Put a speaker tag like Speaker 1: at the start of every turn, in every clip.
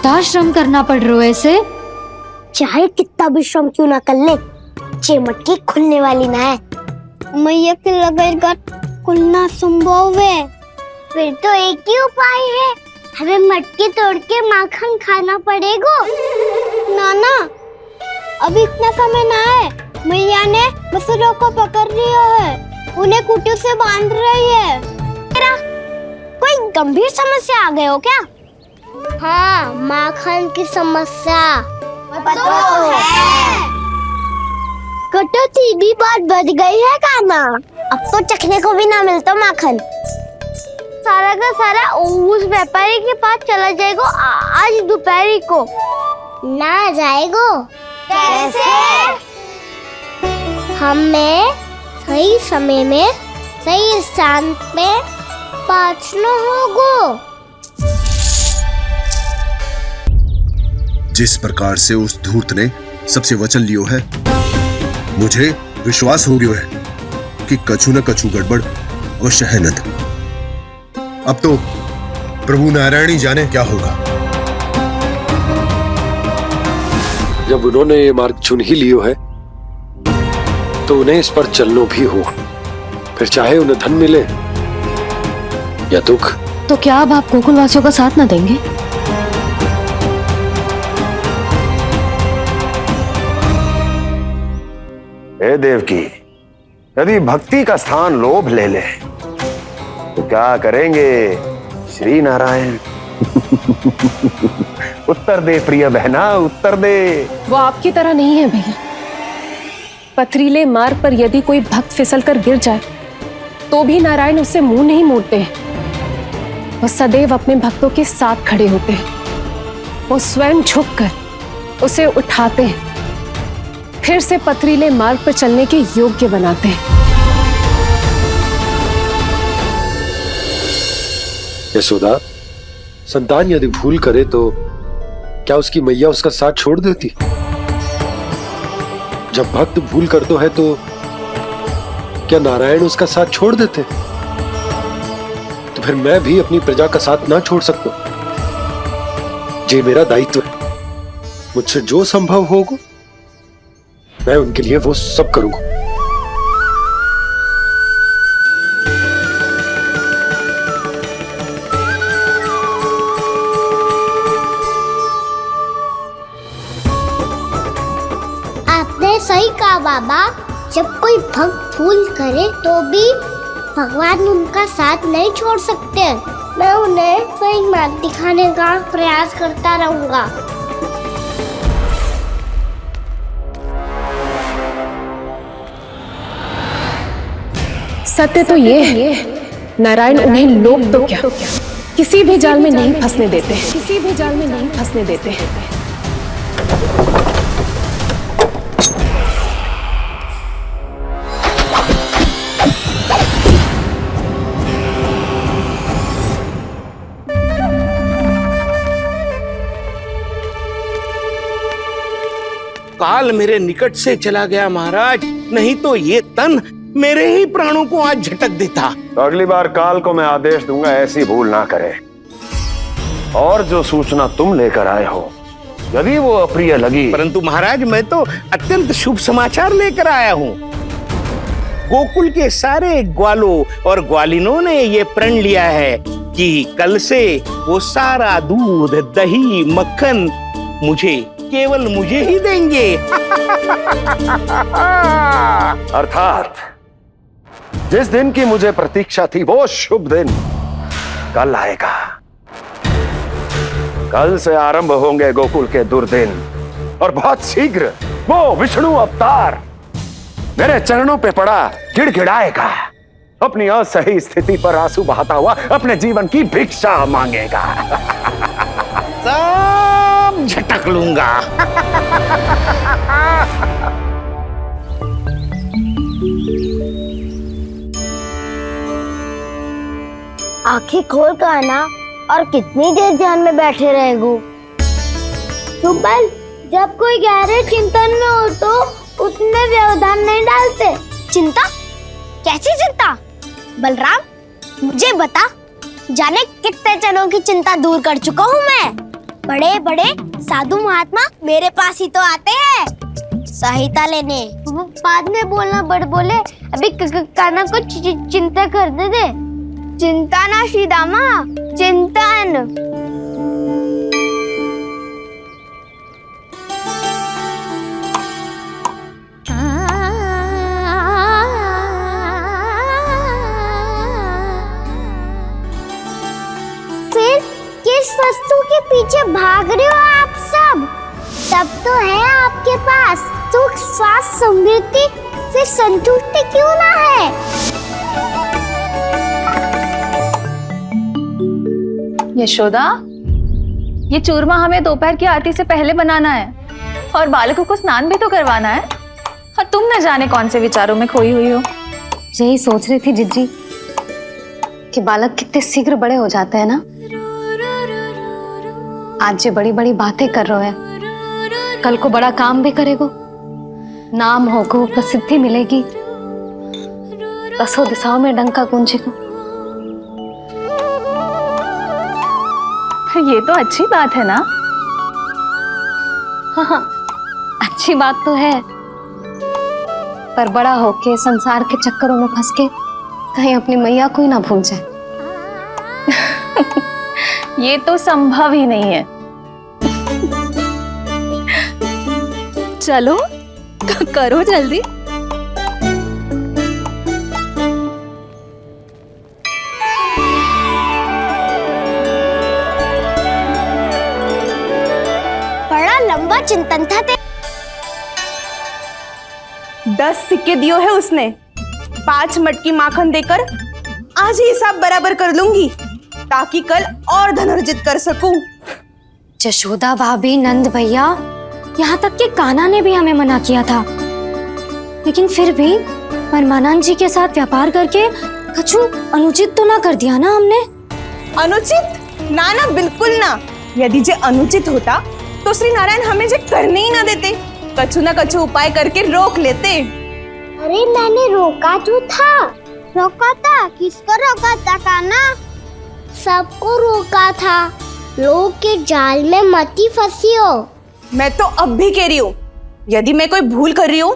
Speaker 1: कितना श्रम करना पड़ रहा है इसे।
Speaker 2: चाहे कितना भी श्रम क्यों ना कर ले, ये मटकी खुलने वाली ना है। मैया के लगेगा खुलना संभव है। फिर तो एक ही उपाय है, हमें मटकी तोड़ के माखन खाना पड़ेगा। नाना, अभी इतना समय ना है। मैया ने मसूरों को पकड़ लिया है, उन्हें खूंटी से बांध रही है। कोई गंभीर समस्या आ गए हो क्या? हाँ, माखन की समस्या पता है। कटो सीधी बात बच गई है काना। अब तो चखने को भी ना मिलता माखन। सारा का सारा उस व्यापारी के पास चला जाएगा आज दोपहर को। ना जाएगो? कैसे? हमें सही समय में सही स्थान पे पहुंचना होगा।
Speaker 3: जिस प्रकार से उस धूर्त ने सबसे वचन लियो है, मुझे विश्वास हो गयो है कि कछु न कछु गड़बड़ अवश्य है नंद। अब तो प्रभु नारायण ही जाने क्या होगा।
Speaker 4: जब उन्होंने ये मार्ग चुन ही लियो है तो उन्हें इस पर चलना भी हो, फिर चाहे उन्हें धन मिले या दुख।
Speaker 1: तो क्या अब आप गोकुल वासियों का साथ न देंगे?
Speaker 5: हे देवकी, यदि भक्ति का स्थान लोभ ले ले तो क्या करेंगे श्री नारायण? उत्तर दे प्रिय बहना, उत्तर दे।
Speaker 6: वो आपकी तरह नहीं है भैया। पथरीले मार्ग पर यदि कोई भक्त फिसलकर गिर जाए तो भी नारायण उससे मुंह नहीं मोड़ते हैं। वो सदैव अपने भक्तों के साथ खड़े होते हैं। वो स्वयं झुककर उसे उठाते हैं, फिर से पथरीले मार्ग पर चलने के योग्य बनाते हैं।
Speaker 4: यशोदा, संतान यदि भूल करे तो क्या उसकी मैया उसका साथ छोड़ देती? जब भक्त भूल करता है तो क्या नारायण उसका साथ छोड़ देते? तो फिर मैं भी अपनी प्रजा का साथ ना छोड़ सकता। ये मेरा दायित्व है। मुझसे जो संभव होगा मैं उनके लिए वो सब करूंगा।
Speaker 2: आपने सही कहा बाबा। जब कोई भक्त भूल करे तो भी भगवान उनका साथ नहीं छोड़ सकते। मैं उन्हें सही मार्ग दिखाने का प्रयास करता रहूंगा।
Speaker 6: सत्य तो ये है, नारायण उन्हें लोग तो क्या किसी भी जाल में नहीं फंसने देते। किसी भी जाल में नहीं फंसने देते।
Speaker 7: काल मेरे निकट से चला गया महाराज, नहीं तो ये तन मेरे ही प्राणों को आज झटक देता।
Speaker 5: तो अगली बार काल को मैं आदेश दूंगा ऐसी भूल ना करे। और जो सूचना तुम लेकर आए हो यदि वो अप्रिय लगी,
Speaker 7: परंतु महाराज मैं तो अत्यंत शुभ समाचार लेकर आया हूँ। गोकुल के सारे ग्वालों और ग्वालिनों ने ये प्रण लिया है कि कल से वो सारा दूध, दही, मक्खन मुझे, केवल मुझे ही देंगे।
Speaker 5: अर्थात जिस दिन की मुझे प्रतीक्षा थी वो शुभ दिन कल आएगा। कल से आरंभ होंगे गोकुल के दुर्दिन और बहुत शीघ्र वो विष्णु अवतार मेरे चरणों पे पड़ा गिड़गिड़ाएगा। अपनी असही स्थिति पर आंसू बहाता हुआ अपने जीवन की भिक्षा मांगेगा।
Speaker 7: सब झटक लूंगा।
Speaker 2: आंखें खोल कर आना और कितनी देर ध्यान में बैठे रहेगो। सुबल, जब कोई गहरे चिंतन में हो तो उसमें व्यवधान नहीं डालते। चिंता? कैसी चिंता? बलराम, मुझे बता, जाने कितने जनों की चिंता दूर कर चुका हूँ मैं। बड़े बड़े साधु महात्मा मेरे पास ही तो आते हैं सहायता लेने। वो बाद में बोलना बड़ बोले, अभी कान्हा को चिंता करने दे। चिंता ना श्रीदामा, चिंतन। फिर किस वस्तु के पीछे भाग रहे हो आप सब? सब तो है आपके पास, सुख स्वास्थ्य समृद्धि, फिर संतुष्टि क्यों ना है?
Speaker 8: यशोदा, ये चूरमा हमें दोपहर की आरती से पहले बनाना है और बालकों को स्नान भी तो करवाना है, और तुम न जाने कौन से विचारों में खोई हुई हो।
Speaker 1: यही सोच रही थी जिज्जी कि बालक कितने शीघ्र बड़े हो जाते हैं ना। आज जो बड़ी बड़ी बातें कर रहे हैं, कल को बड़ा काम भी करेगो, नाम होगो, प्रसिद्धि मिलेगी, दसों दिशाओं में डंका गूंजेगो।
Speaker 8: ये तो अच्छी बात है ना।
Speaker 1: हाँ, अच्छी बात तो है, पर बड़ा होके संसार के चक्करों में फंस के कहीं अपनी मैया को ही ना भूल जाए।
Speaker 8: ये तो संभव ही नहीं है।
Speaker 6: चलो करो जल्दी।
Speaker 2: बड़ा लंबा चिंतन था।
Speaker 9: 10 सिक्के दियो है उसने, 5 मटकी माखन देकर आज ही हिसाब बराबर कर लूंगी, ताकि कल और धन अर्जित कर सकूं।
Speaker 1: जशोदा भाभी, नंद भैया, यहाँ तक कि कान्हा ने भी हमें मना किया था, लेकिन फिर भी परमानंद जी के साथ व्यापार करके कुछ अनुचित तो ना कर दिया ना हमने?
Speaker 9: अनुचित? ना ना, बिल्कुल ना। यदि जे अनुचित होता तो श्री नारायण हमें जे करने ही ना देते, कछु ना कछु उपाय करके रोक लेते।
Speaker 2: अरे मैंने रोका तो था। रोका था? किसको रोका था कान्हा? सबको रोका था। लोग के जाल में मती फंसी हो।
Speaker 9: मैं तो अब भी कह रही हूँ, यदि मैं कोई भूल कर रही हूँ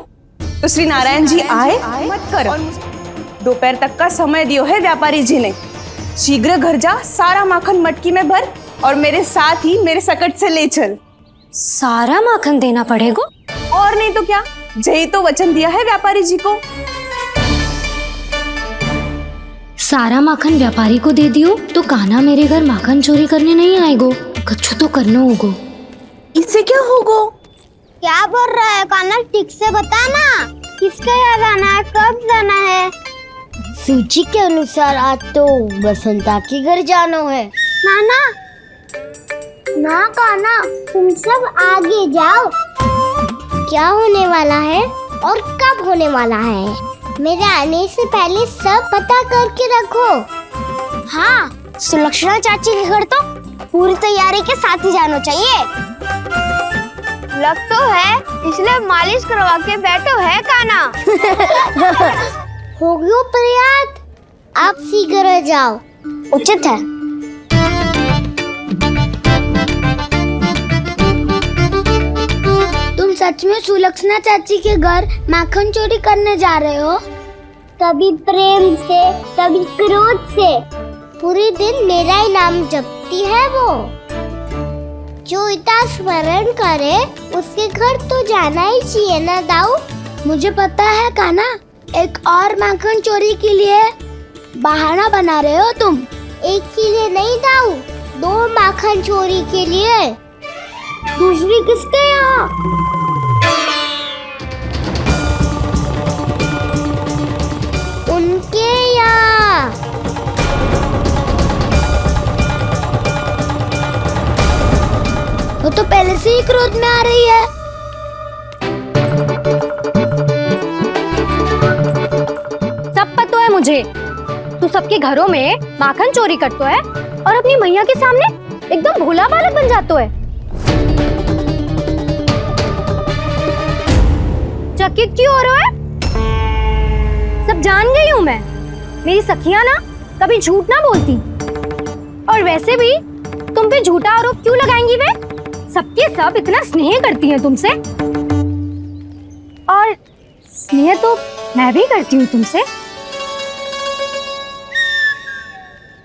Speaker 9: तो श्री नारायण जी आए मत कर। दोपहर तक का समय दियो है व्यापारी जी ने। शीघ्र घर जा, सारा माखन मटकी में भर और मेरे साथ ही मेरे सकट से ले चल।
Speaker 1: सारा माखन देना पड़ेगा?
Speaker 9: और नहीं तो क्या, जय तो वचन दिया है व्यापारी जी को।
Speaker 1: सारा माखन व्यापारी को दे दियो तो कान्हा मेरे घर माखन चोरी करने नहीं आएगो। कछु तो करना होगो।
Speaker 9: इससे क्या होगा?
Speaker 2: क्या बोल रहा है कान्हा? ठीक से बता ना, किसका यहाँ जाना है, कब जाना है? सूची के अनुसार आज तो बसंता के घर जाना है। नाना ना कान्हा, तुम सब आगे जाओ। क्या होने वाला है और कब होने वाला है, मेरे आने से पहले सब पता करके रखो। हाँ, सुलक्षणा चाची के घर तो पूरी तैयारी के साथ ही जाना चाहिए। लग तो है, इसलिए मालिश करवा के बैठो है कान्हा। हो गयो प्रयास, आप शीघ्र जाओ, उचित है। तुम सच में सुलक्षणा चाची के घर माखन चोरी करने जा रहे हो? कभी प्रेम से, कभी क्रोध से, पूरे दिन मेरा ही नाम जपती है वो। जो इतना स्मरण करे उसके घर तो जाना ही चाहिए ना दाऊ। मुझे पता है कान्हा, एक और माखन चोरी के लिए बहाना बना रहे हो तुम। एक के लिए नहीं दाऊ, 2 माखन चोरी के लिए। दूसरी किसके यहाँ? उनके यहाँ। वो तो पहले से ही क्रोध में आ रही है।
Speaker 1: सब पता है मुझे, तू सबके घरों में माखन चोरी करतो है और अपनी मैया के सामने एकदम भोला बालक बन जातो है। चकित क्यों हो रहा है? सब जान गई हूँ मैं, मेरी सखियां ना कभी झूठ ना बोलती। और वैसे भी तुम पे झूठा आरोप क्यों लगाएंगी वे? ये सब इतना स्नेह करती हैं तुमसे, और स्नेह तो मैं भी करती हूँ तुमसे,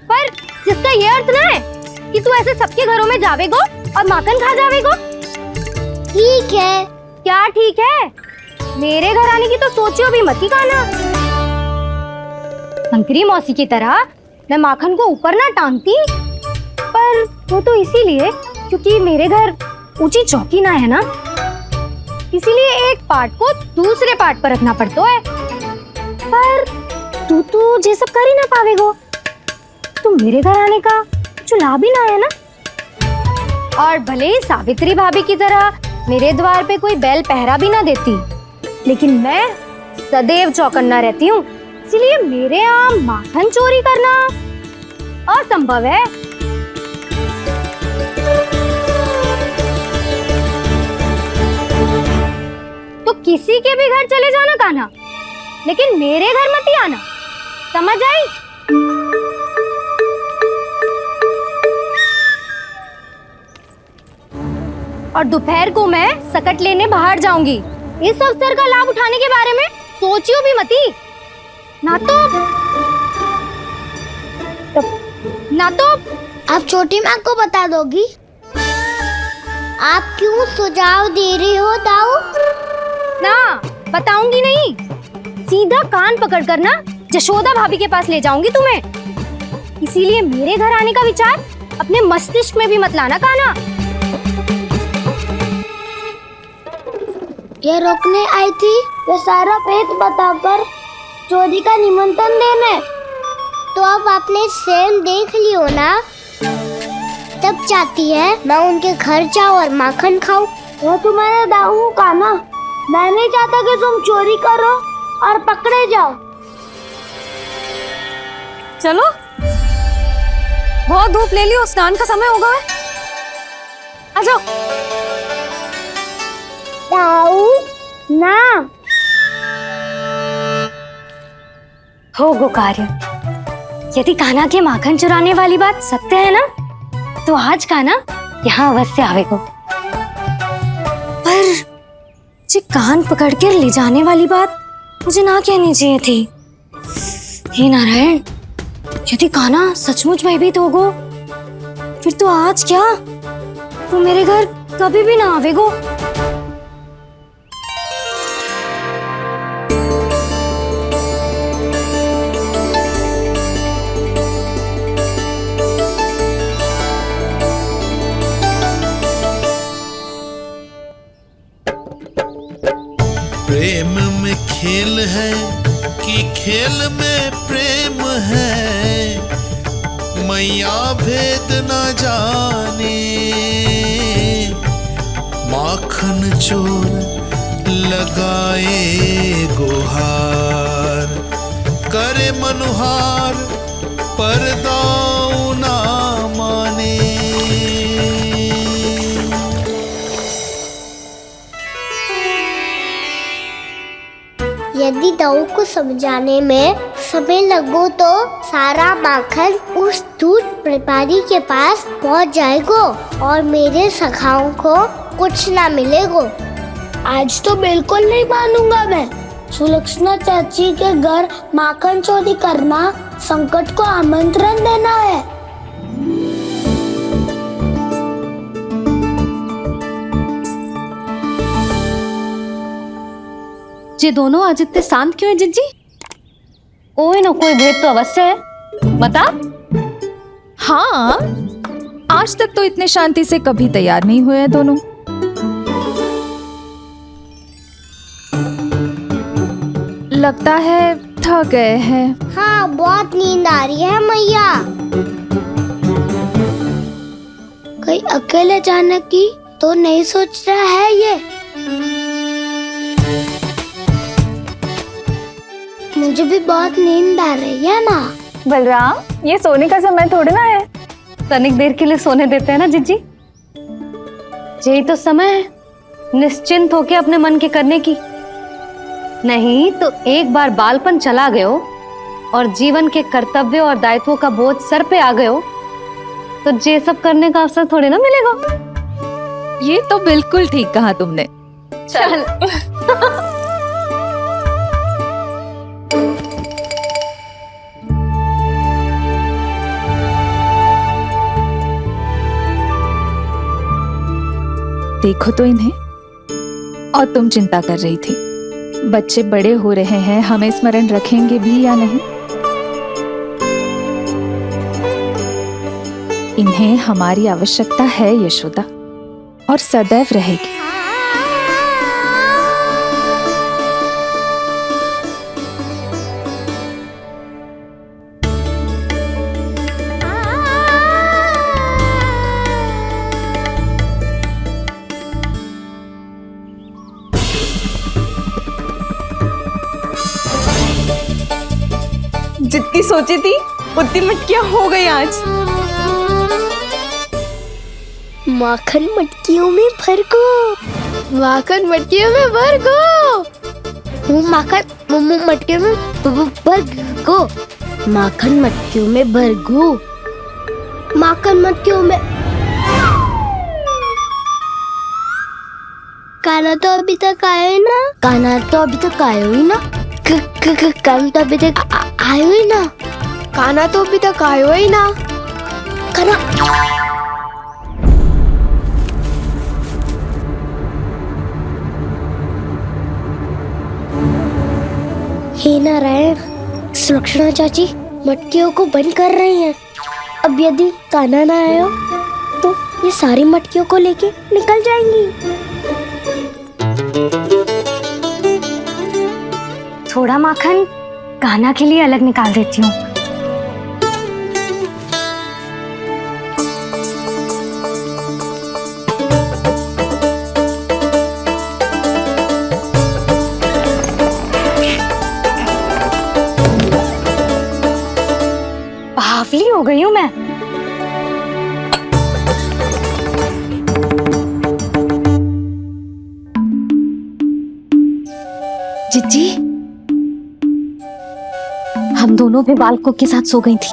Speaker 1: पर जिसका ये अर्थ ना है कि तू ऐसे सबके घरों में जावेगो और माखन खा जावेगो।
Speaker 2: ठीक है।
Speaker 1: क्या ठीक है? मेरे घर आने की तो सोचियो भी मत ही खाना। शंकरी मौसी की तरह मैं माखन को ऊपर ना टांगती, पर वो तो इसीलिए क्योंकि मेरे घर ऊंची चौकी ना है ना, इसीलिए एक पार्ट को दूसरे पार्ट पर रखना पड़ता है। पर तू ये सब कर ही ना पावेगो, तो मेरे घर आने का कुछ लाभ ही ना है ना। और भले ही सावित्री भाभी की तरह मेरे द्वार पे कोई बैल पहरा भी ना देती, लेकिन मैं सदैव चौकन्ना रहती हूँ, इसलिए मेरे यहाँ माखन चोरी करना असंभव है। तो किसी के भी घर चले जाना कान्हा, लेकिन मेरे घर मत ही आना, समझ आई? और दोपहर को मैं सकट लेने बाहर जाऊंगी। इस अवसर का लाभ उठाने के बारे में सोचियो भी मती, ना तो
Speaker 2: आप छोटी माँ को बता दोगी? आप क्यों सुझाव दे रही हो दाऊ?
Speaker 1: ना बताऊंगी नहीं, सीधा कान पकड़ कर ना जशोदा भाभी के पास ले जाऊंगी तुम्हें। इसीलिए मेरे घर आने का विचार अपने मस्तिष्क में भी मत लाना कान्हा।
Speaker 2: ये रोकने आई थी ये सारा भेद बताकर चोरी का निमंत्रण देने, तो अब आपने सेम देख लियो ना। तब चाहती है मैं उनके घर जाऊँ और माखन खाऊं। वो तुम्हारा दाऊ का ना, मैं नहीं चाहता कि तुम चोरी करो और पकड़े जाओ।
Speaker 8: चलो, बहुत धूप ले लियो, स्नान का समय होगा। आ जाओ।
Speaker 2: दाऊ ना
Speaker 1: हो गो कार्य। यदि कान्हा के माखन चुराने वाली बात सत्य है ना, तो आज कान्हा यहाँ अवश्य आवेगो। पर जे कान पकड़ कर ले जाने वाली बात मुझे ना कहनी चाहिए थी। हे नारायण, यदि कान्हा सचमुच भयभीत होगो, फिर तो आज क्या, वो मेरे घर कभी भी ना आवेगो।
Speaker 10: प्रेम में खेल है कि खेल में प्रेम है, मैया भेद न जाने। माखन चोर लगाए गुहार, करे मनुहार पर दाऊ ना माने।
Speaker 2: यदि दाऊ को समझाने में समय लगो तो सारा माखन उस दूध व्यापारी के पास पहुंच जाएगो और मेरे सखाओं को कुछ ना मिलेगो। आज तो बिल्कुल नहीं मानूंगा मैं। सुलक्षणा चाची के घर माखन चोरी करना संकट को आमंत्रण देना है।
Speaker 8: ये दोनों आज इतने शांत क्यों है जिज्जी?
Speaker 1: कोई न कोई भेद तो अवश्य है, बता।
Speaker 8: हाँ, आज तक तो इतने शांति से कभी तैयार नहीं हुए हैं दोनों। लगता है थक गए हैं।
Speaker 2: हाँ, बहुत नींद आ रही है मैया। कहीं अकेले जाने की तो नहीं सोच रहा है ये? मुझे भी बहुत नींद आ रही है ना।
Speaker 8: बलराम, ये सोने का समय थोड़ी ना है।
Speaker 1: तनिक देर के लिए सोने देते हैं ना जिज्जी। यही तो समय है निश्चिंत होके अपने मन के करने की। नहीं तो एक बार बालपन चला गयो और जीवन के कर्तव्यों और दायित्वों का बोझ सर पे आ गयो, तो ये सब करने का अवसर थोड़ी ना मिलेगा।
Speaker 8: ये तो बिल्कुल ठीक कहा तुमने। चल देखो तो इन्हें, और तुम चिंता कर रही थी बच्चे बड़े हो रहे हैं, हमें स्मरण रखेंगे भी या नहीं। इन्हें हमारी आवश्यकता है यशोदा, और सदैव रहेगी।
Speaker 9: जितनी सोची थी उतनी मटकियां हो गई आज।
Speaker 2: माखन मटकियों में भर को, माखन मटकियों में भर को, माखन मटकियों में भर को, माखन मटकियों में भर को, माखन मटकियों में। काना तो अभी तक आया ही ना, काना तो अभी तक आया ही ना, काना तो अभी तक आयो ही ना, काना तो अभी तक आयो ही ना, काना। हे नारायण, सुलक्षणा चाची मटकियों को बंद कर रही हैं। अब यदि कान्हा ना आया तो ये सारी मटकियों को लेके निकल जाएंगी।
Speaker 1: थोड़ा माखन कान्हा के लिए अलग निकाल देती हूँ। बावली हो गई हूँ मैं। जिज्जी, हम दोनों भी बालकों के साथ सो गई थी।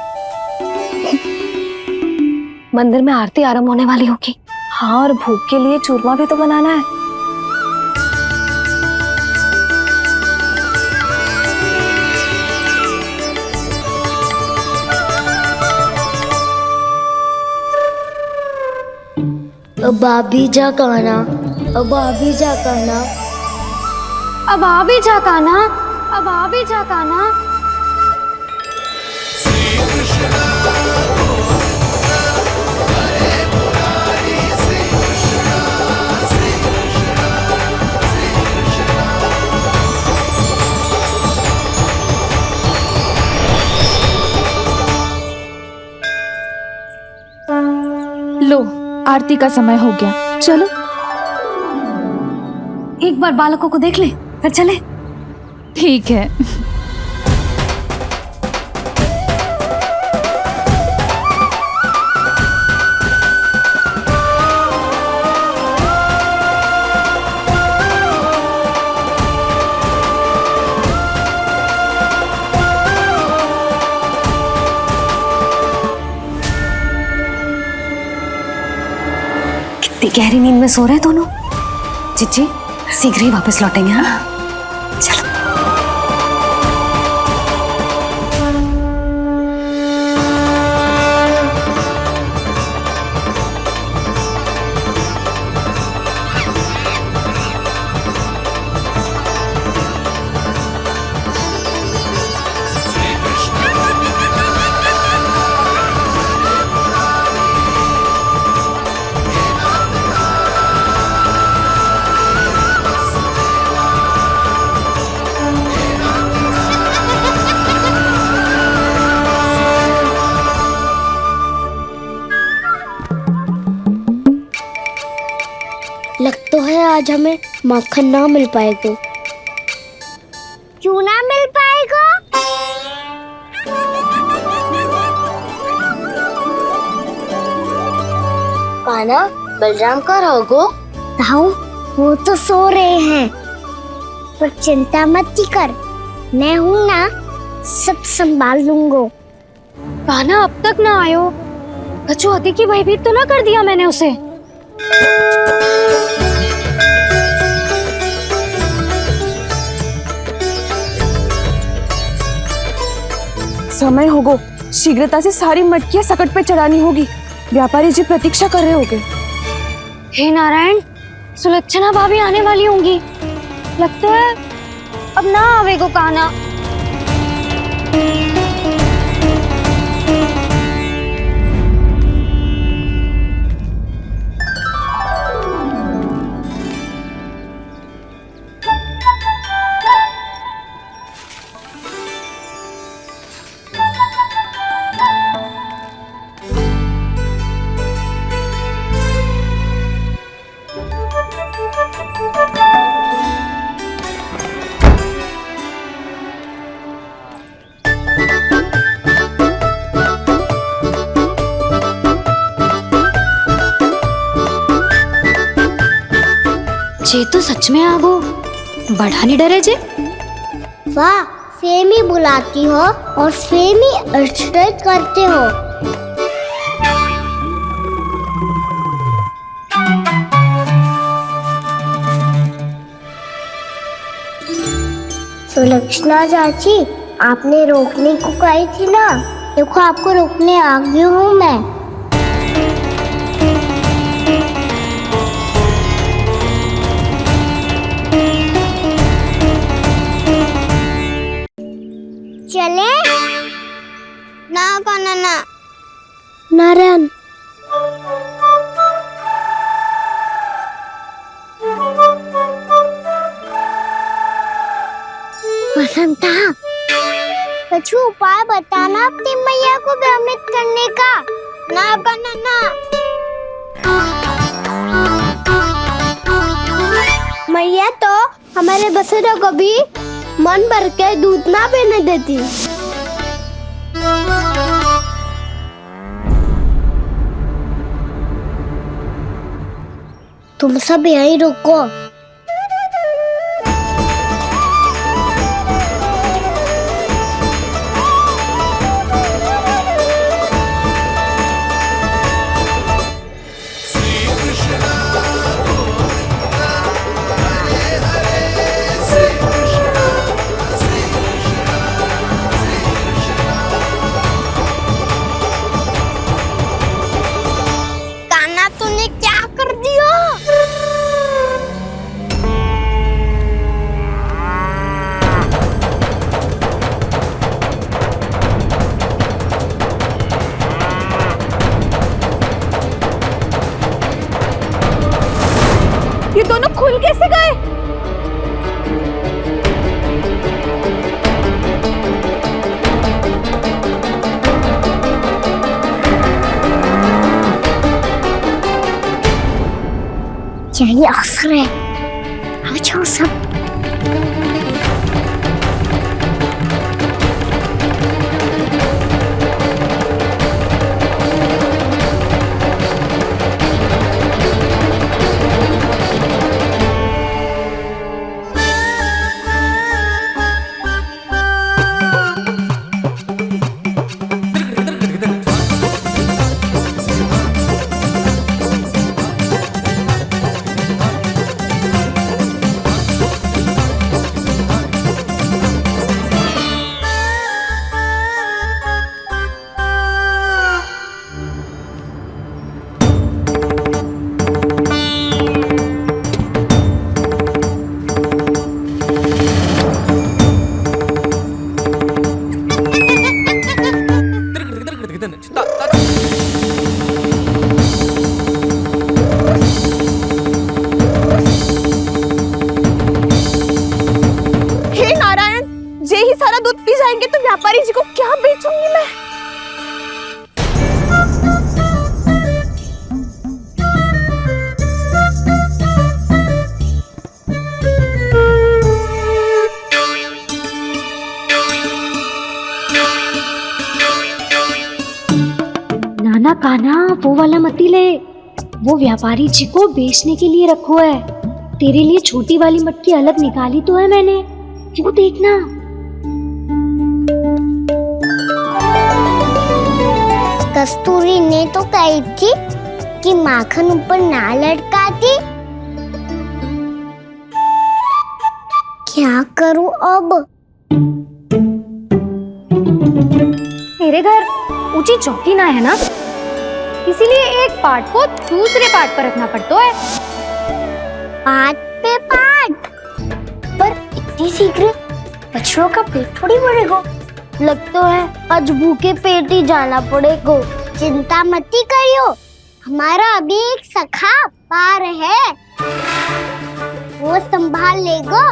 Speaker 1: मंदिर में आरती आरंभ होने वाली होगी।
Speaker 6: हाँ, और भोग के लिए चूरमा भी तो बनाना है।
Speaker 2: अब आ भी जा कान्हा, अब आ भी जा कान्हा,
Speaker 1: अब आ भी जा कान्हा, अब आ भी जा कान्हा।
Speaker 8: लो, आरती का समय हो गया, चलो।
Speaker 1: एक बार बालकों को देख ले, फिर चले।
Speaker 8: ठीक है।
Speaker 1: कितनी गहरी नींद में सो रहे हैं दोनों। जिज्जी शीघ्र ही वापस लौटेंगे। हाँ चलो।
Speaker 2: लग तो है आज हमें माखन ना मिल पाएगा। क्यों ना मिल पाएगा? कान्हा, बलराम का रहोगो? ताऊ, वो तो सो रहे हैं, पर चिंता मत कर, मैं हूँ ना, सब संभाल लूंगा।
Speaker 1: कान्हा अब तक ना आयो, कछु अति की भयभीत तो ना कर दिया मैंने उसे?
Speaker 9: समय होगो, शीघ्रता से सारी मटकियां सकट पे चढ़ानी होगी। व्यापारी जी प्रतीक्षा कर रहे होंगे।
Speaker 1: हे नारायण, सुलक्षणा भाभी आने वाली होंगी। लगता है अब ना आवेगो काना। जे तो सच में आगो, बड़ा नहीं डरे जे।
Speaker 2: वाह, सेम ही बुलाती हो और सेम ही अर्चना करते हो। सुलक्षणा चाची, आपने रोकने को कही थी ना, देखो आपको रोकने आ गई हूँ मैं। चले ना काना ना। नारायण, बसंता, कछु उपाय बताना अपनी मैया को भ्रमित करने का। ना काना ना। मैया तो हमारे बसेरा को भी मन भर के दूध ना पीने देती। तुम सब यहीं रुको।
Speaker 9: ये दोनों खुल कैसे गए?
Speaker 2: यही अवसर है, आ जाओ सब।
Speaker 9: जाएंगे तो व्यापारी जी को क्या बेचूंगी मैं?
Speaker 1: नाना कान्हा, वो वाला मती ले, वो व्यापारी जी को बेचने के लिए रखो है। तेरे लिए छोटी वाली मटकी अलग निकाली तो है मैंने, वो देखना।
Speaker 2: कस्तूरी ने तो कही थी कि माखन ऊपर ना लटकाती। क्या करूं अब?
Speaker 1: मेरे घर ऊंची चौकी ना है ना, इसीलिए एक पार्ट को दूसरे पार्ट पर रखना पड़ता है।
Speaker 2: पार्ट पे पार्ट, पर इतनी शीघ्र बछड़ों का पेट थोड़ी भरेगा। लगता है आज भूखे पेट ही जाना पड़ेगा। चिंता मत करियो, हमारा अभी एक सखा पार है, वो संभाल लेगा।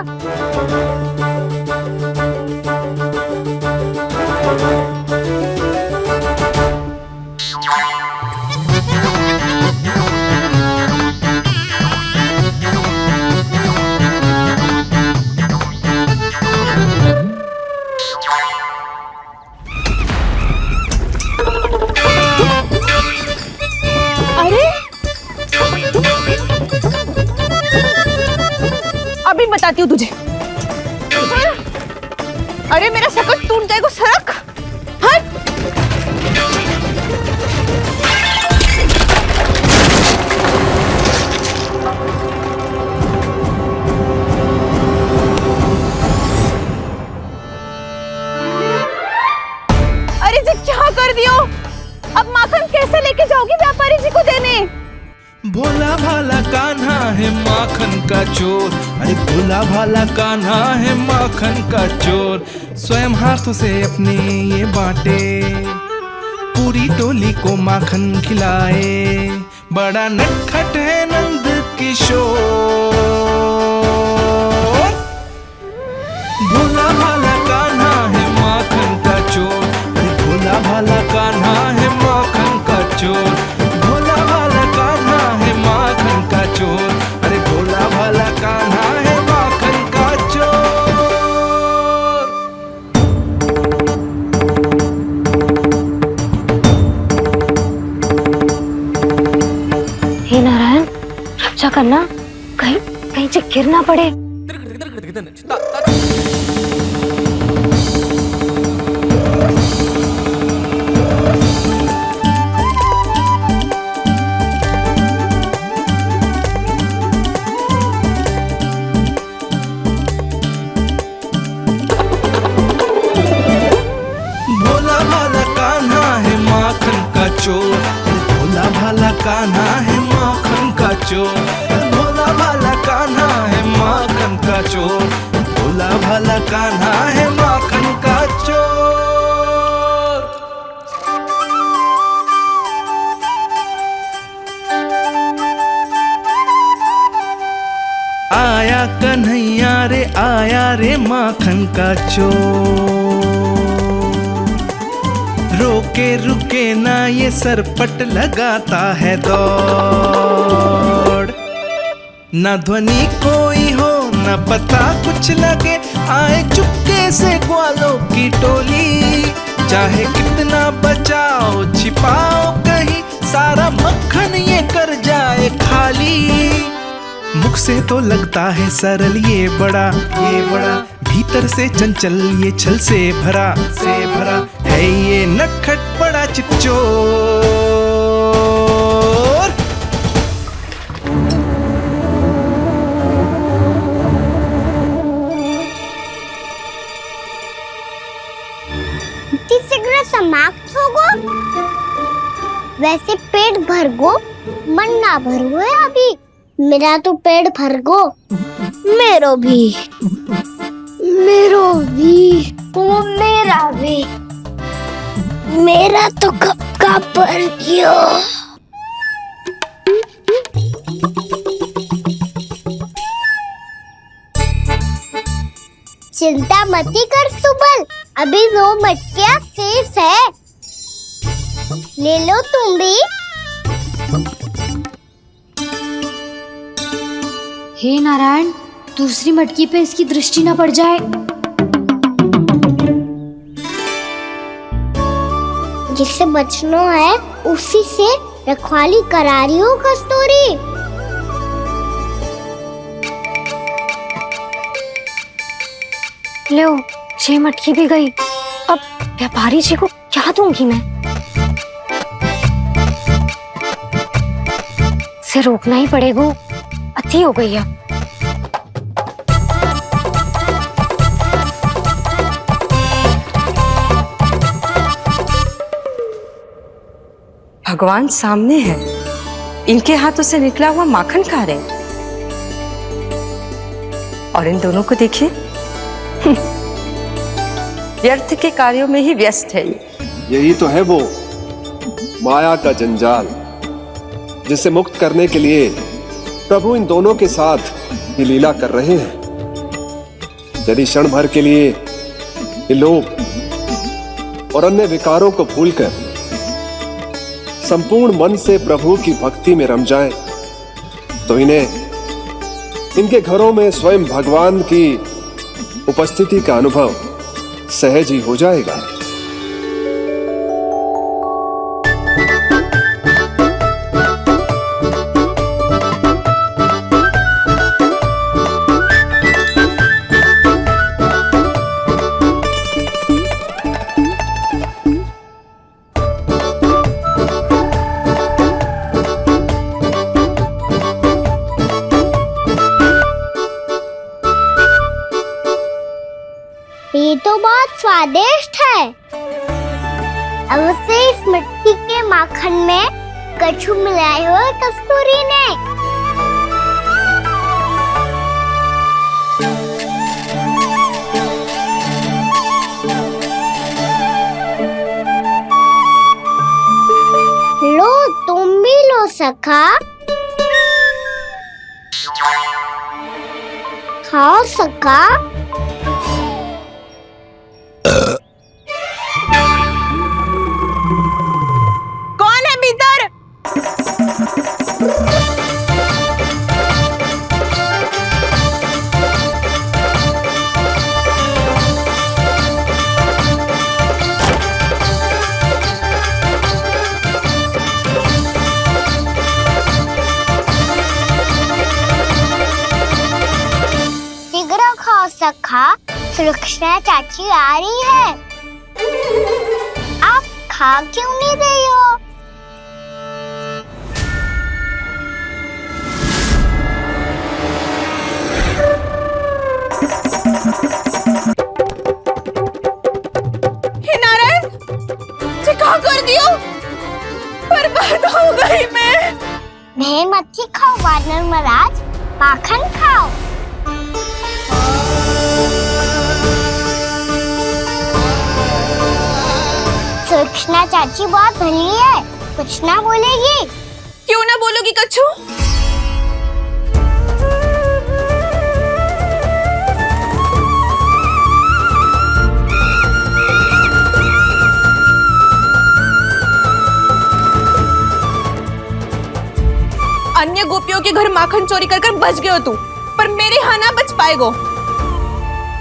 Speaker 9: अभी बताती हूँ तुझे। अरे मेरा शकल टूट जाएगा, सरक हट। अरे जी क्या कर दियो? अब माखन कैसे लेके जाओगी व्यापारी जी को देने?
Speaker 10: भोला भाला कान्हा है माखन का चोर, अरे भोला भाला कान्हा है माखन का चोर। स्वयं हाथों से अपने ये बांटे, पूरी टोली को माखन खिलाए। बड़ा नटखट है नंद किशोर। भोला भाला कान्हा है माखन का चोर, अरे भोला भाला कान्हा है माखन का चोर। भोला भाला कान्हा है माखन का चोर, अरे भोला भाला कान्हा है माखन का चोर।
Speaker 1: हे नारायण, रक्षा करना, कहीं कहीं से गिर ना पड़े।
Speaker 10: भोला भाला कान्हा है माखन का चोर, अरे भोला भाला कान्हा है माखन का चोर। भोला भाला कान्हा है माखन का चोर, भोला भाला कान्हा है माखन का चोर। आया कन्हैया रे आया रे माखन का चोर। रोके रुके ना ये सरपट लगाता है दौड़। ना ध्वनि कोई हो ना पता कुछ लगे, आए चुपके से ग्वालों की टोली। चाहे कितना बचाओ छिपाओ कहीं, सारा मक्खन ये कर जाए खाली। मुख से तो लगता है सरल ये बड़ा भीतर से चंचल ये छल से भरा है ये नटखट बड़ा चिच्चोर।
Speaker 2: शीघ्र समाप्त होगो। वैसे पेट भर गो, मन ना भर गो है अभी। मेरा तो पेट भर गो, मेरो भी, वो मेरा भी, मेरा तो कब का भर गयो। चिंता मती कर सुबल, अभी 2 मटकियाँ शेष है, ले लो तुम भी।
Speaker 1: हे नारायण, दूसरी मटकी पे इसकी दृष्टि न पड़ जाए।
Speaker 2: जिससे बचना है उसी से रखवाली करा रही हो कस्तूरी।
Speaker 1: लो, 6 मटकी भी गई। अब व्यापारी जी को क्या दूंगी मैं? से रोकना ही पड़ेगा, अति हो गई है।
Speaker 11: भगवान सामने है, इनके हाथों से निकला हुआ माखन खा रहे हैं। और इन दोनों को देखिए, व्यर्थ के कार्यों में ही व्यस्त है।
Speaker 4: यही तो है वो माया का जंजाल, जिसे मुक्त करने के लिए प्रभु इन दोनों के साथ ये लीला कर रहे हैं। यदि क्षण भर के लिए ये लोग और अन्य विकारों को भूलकर संपूर्ण मन से प्रभु की भक्ति में रम जाएं, तो इन्हें इनके घरों में स्वयं भगवान की उपस्थिति का अनुभव सहज ही हो जाएगा।
Speaker 2: ये तो बहुत स्वादिष्ट है। अवश्य इस मिट्टी के माखन में कछु मिलाए हुए कस्तूरी ने। लो, तुम भी लो सखा। खाओ सखा।
Speaker 9: कौन है भीतर?
Speaker 2: शीघ्र खाओ सखा, सुलक्षणा चाची आ रही है। आप खा क्यों नहीं रही हो?
Speaker 9: हे नारायण, क्या कर दियो? बर्बाद हो गई मैं।
Speaker 2: मच्छी खाओ वानर महाराज, माखन खाओ। सुलक्षणा चाची बहुत भली है, कुछ ना बोलेगी।
Speaker 9: क्यों ना बोलोगी कच्छू? अन्य गोपियों के घर माखन चोरी कर बच गए हो तू, पर मेरे यहाँ ना बच पाएगो।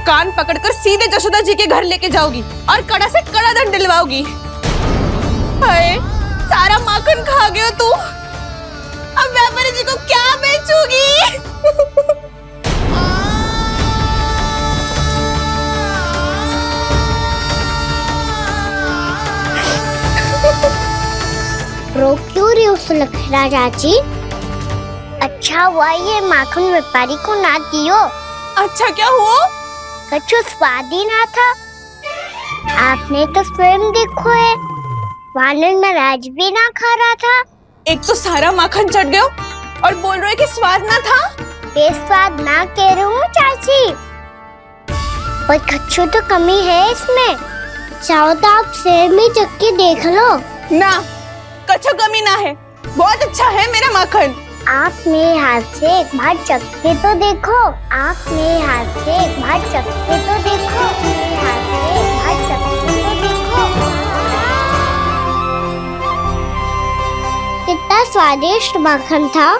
Speaker 9: कान पकड़कर सीधे जशोदा जी के घर लेके जाओगी और कड़ा से कड़ा दंड दिलवाओगी। हाय, सारा माखन खा गए हो तू। अब व्यापारी जी को क्या बेचूगी?
Speaker 2: रो क्यों रही हो सुलक्षणा चाची? अच्छा हुआ ये माखन व्यापारी को ना दियो।
Speaker 9: अच्छा क्या हुआ?
Speaker 2: कछु स्वाद ही ना था। आपने तो स्वयं देखो है, वानर महाराज भी ना खा रहा था।
Speaker 9: एक तो सारा माखन चढ़ गयो और बोल रहे कि स्वाद ना था।
Speaker 2: बेस्वाद ना कह रही हूँ चाची, पर कछु तो कमी है इसमें। चाहो तो आप शहर में चख के देख लो।
Speaker 9: ना, कछु कमी ना है, बहुत अच्छा है मेरा माखन।
Speaker 2: आप मेरे हाथ से एक बार चख के तो देखो। आप मेरे हाथ से एक बार चख के तो देखो। मेरे हाथ से एक बार चख के तो देखो। कितना स्वादिष्ट माखन था,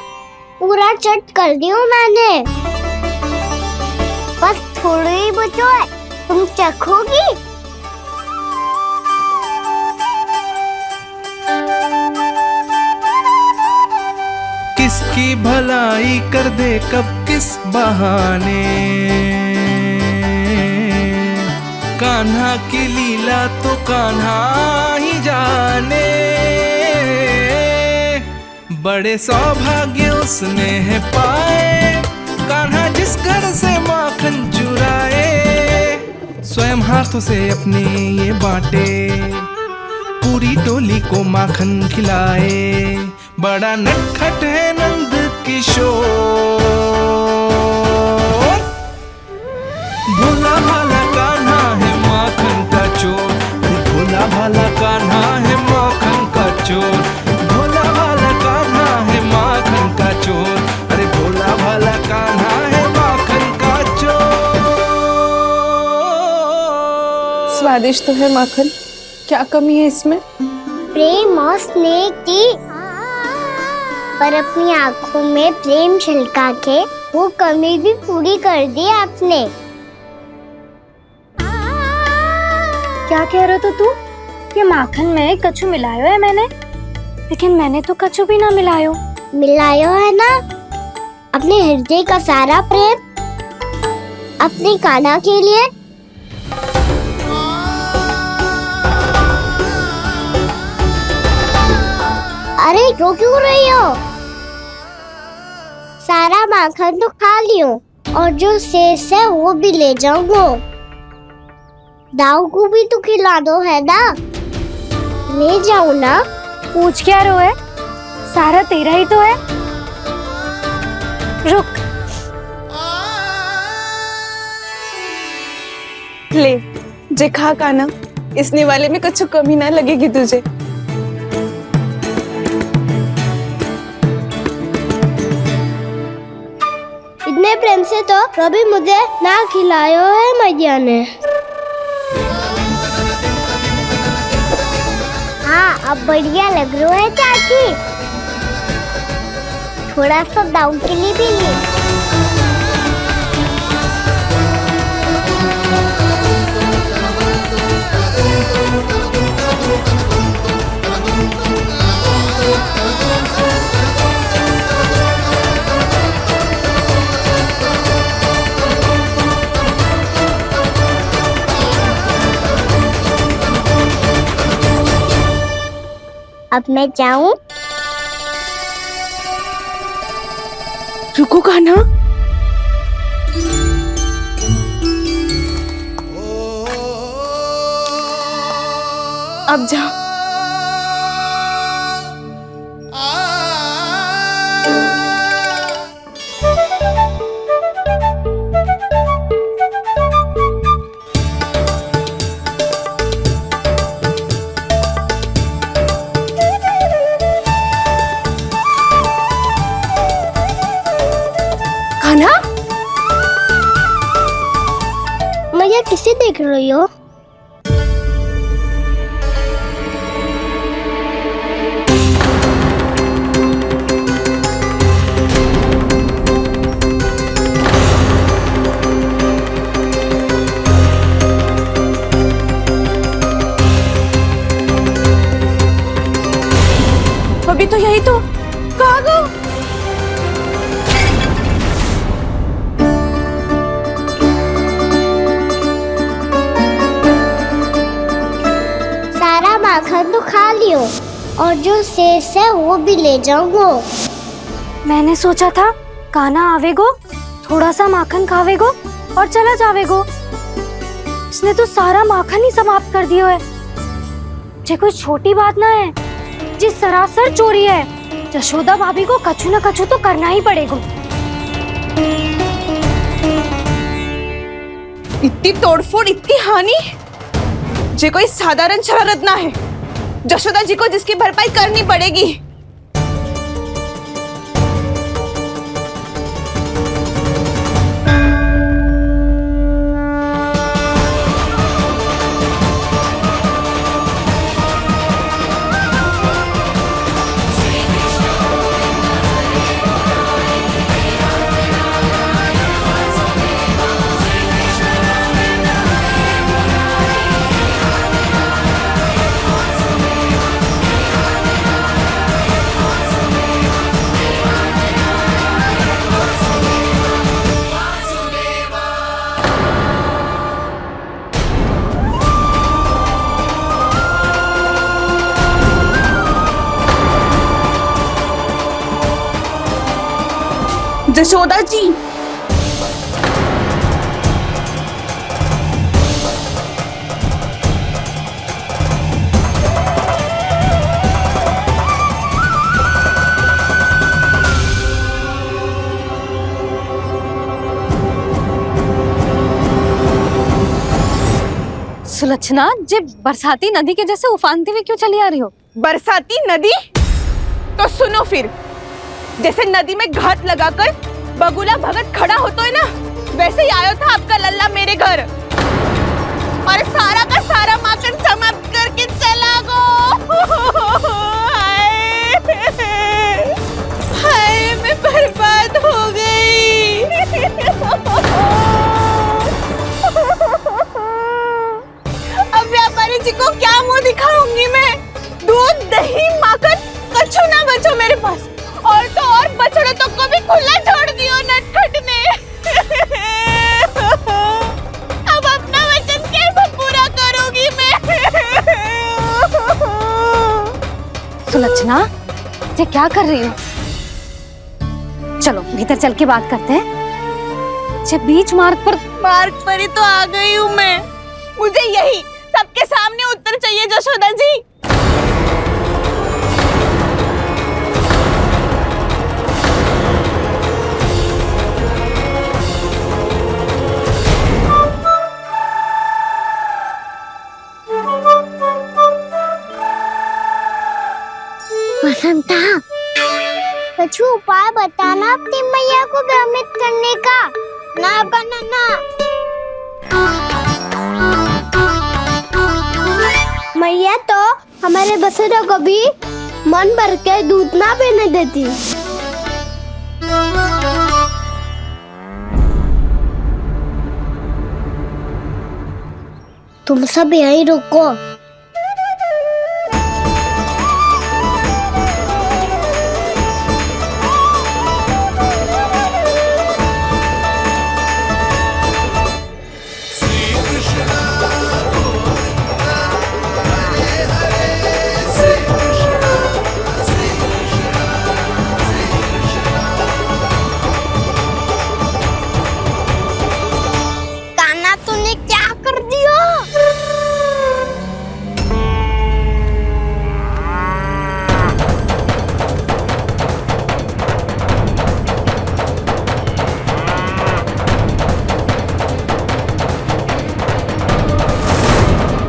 Speaker 2: पूरा चट कर दिया मैंने। बस थोड़ी ही बचो है, तुम चखोगी?
Speaker 10: किसकी भलाई कर दे कब किस बहाने, कान्हा की लीला तो कान्हा ही जाने। बड़े सौभाग्य उसने है पाए, कान्हा जिस घर से माखन चुराए, स्वयं हाथों से अपने ये बांटे। पूरी टोली को माखन खिलाए। बड़ा नटखट है नंद किशोर, भोला भाला कान्हा है माखन का चोर। भोला भाला कान्हा है माखन का चोर, भोला भाला कान्हा है माखन का चोर। अरे भोला भाला कान्हा है माखन का चोर।
Speaker 9: स्वादिष्ट तो है माखन, क्या कमी है इसमें?
Speaker 2: प्रेम और स्नेह की, पर अपनी आंखों में प्रेम छलका के वो कमी भी पूरी कर दी आपने।
Speaker 1: क्या कह रहे हो तू? ये माखन में कछु मिलायो है मैंने, लेकिन मैंने तो कछु भी ना मिलायो।
Speaker 2: मिलायो है ना अपने हृदय का सारा प्रेम अपनी कान्हा के लिए। अरे रो क्यों रही हो? सारा माखन तो खा लियो और जो शेष है वो भी ले जाऊंगा। दाऊ को भी तो खिला दो, है ना? ले जाओ ना।
Speaker 1: पूछ क्या रहो है, सारा तेरा ही तो है। रुक,
Speaker 9: ले जे खा कान्हा, इस निवाले में कुछ कमी ना लगेगी तुझे।
Speaker 2: इतने प्रेम से तो कभी मुझे ना खिलायो है मैया ने। हाँ, अब बढ़िया लग रहा है चाची। थोड़ा सा दाऊ के लिए भी ले। अब मैं जाऊं?
Speaker 9: रुको कान्हा, अब जा। कान्हा,
Speaker 2: मैया किसे देख रही हो?
Speaker 9: अभी तो यही तो। कहाँ गो?
Speaker 2: सारा माखन तो खा लियो और जो शेष है वो भी ले जाऊंगा।
Speaker 1: मैंने सोचा था कान्हा आवेगो, थोड़ा सा माखन खावेगो और चला जावेगो। इसने तो सारा माखन ही समाप्त कर दियो है। ये कोई छोटी बात ना है, जी सरासर चोरी है। यशोदा भाभी को कछु न कछु तो करना ही पड़ेगा।
Speaker 9: इतनी तोड़फोड़, इतनी हानि, जे कोई साधारण शरारत ना है। यशोदा जी को जिसकी भरपाई करनी पड़ेगी। यशोदा जी,
Speaker 1: सुलक्षणा, जे बरसाती नदी के जैसे उफानती हुई क्यों चली आ रही हो?
Speaker 9: बरसाती नदी? तो सुनो फिर, जैसे नदी में घात लगाकर बगुला भगत खड़ा होता है ना, वैसे ही आया था आपका लल्ला मेरे घर और सारा का सारा माखन समाप्त करके चला गो। हाय, मैं बर्बाद हो गई। अब व्यापारी जी को क्या मुंह दिखाऊंगी मैं? दूध, दही, माखन, कछु ना बचो मेरे पास। और तो और बछड़ों तो को भी खुला छोड़ दियो नटखट ने। अब अपना वचन कैसे पूरा करूंगी मैं?
Speaker 1: सुलक्षणा, ये क्या कर रही हो? चलो भीतर चल के बात करते हैं। जब बीच मार्ग पर
Speaker 9: ही तो आ गई हूँ मैं। मुझे यही सबके सामने उत्तर चाहिए जशोदा जी।
Speaker 2: बसंता, कछु उपाय बताना अपनी मैया को भ्रमित करने का। ना करना ना। मैया तो हमारे बछड़ों को भी मन भर के दूध ना पीने देती। तुम सब यहीं रुको।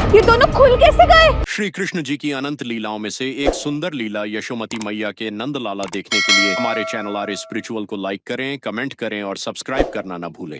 Speaker 9: ये दोनों खुल कैसे गए?
Speaker 12: श्री कृष्ण जी की अनंत लीलाओं में से एक सुंदर लीला यशोमती मैया के नंद लाला देखने के लिए हमारे चैनल आर स्पिरिचुअल को लाइक करें, कमेंट करें और सब्सक्राइब करना न भूलें।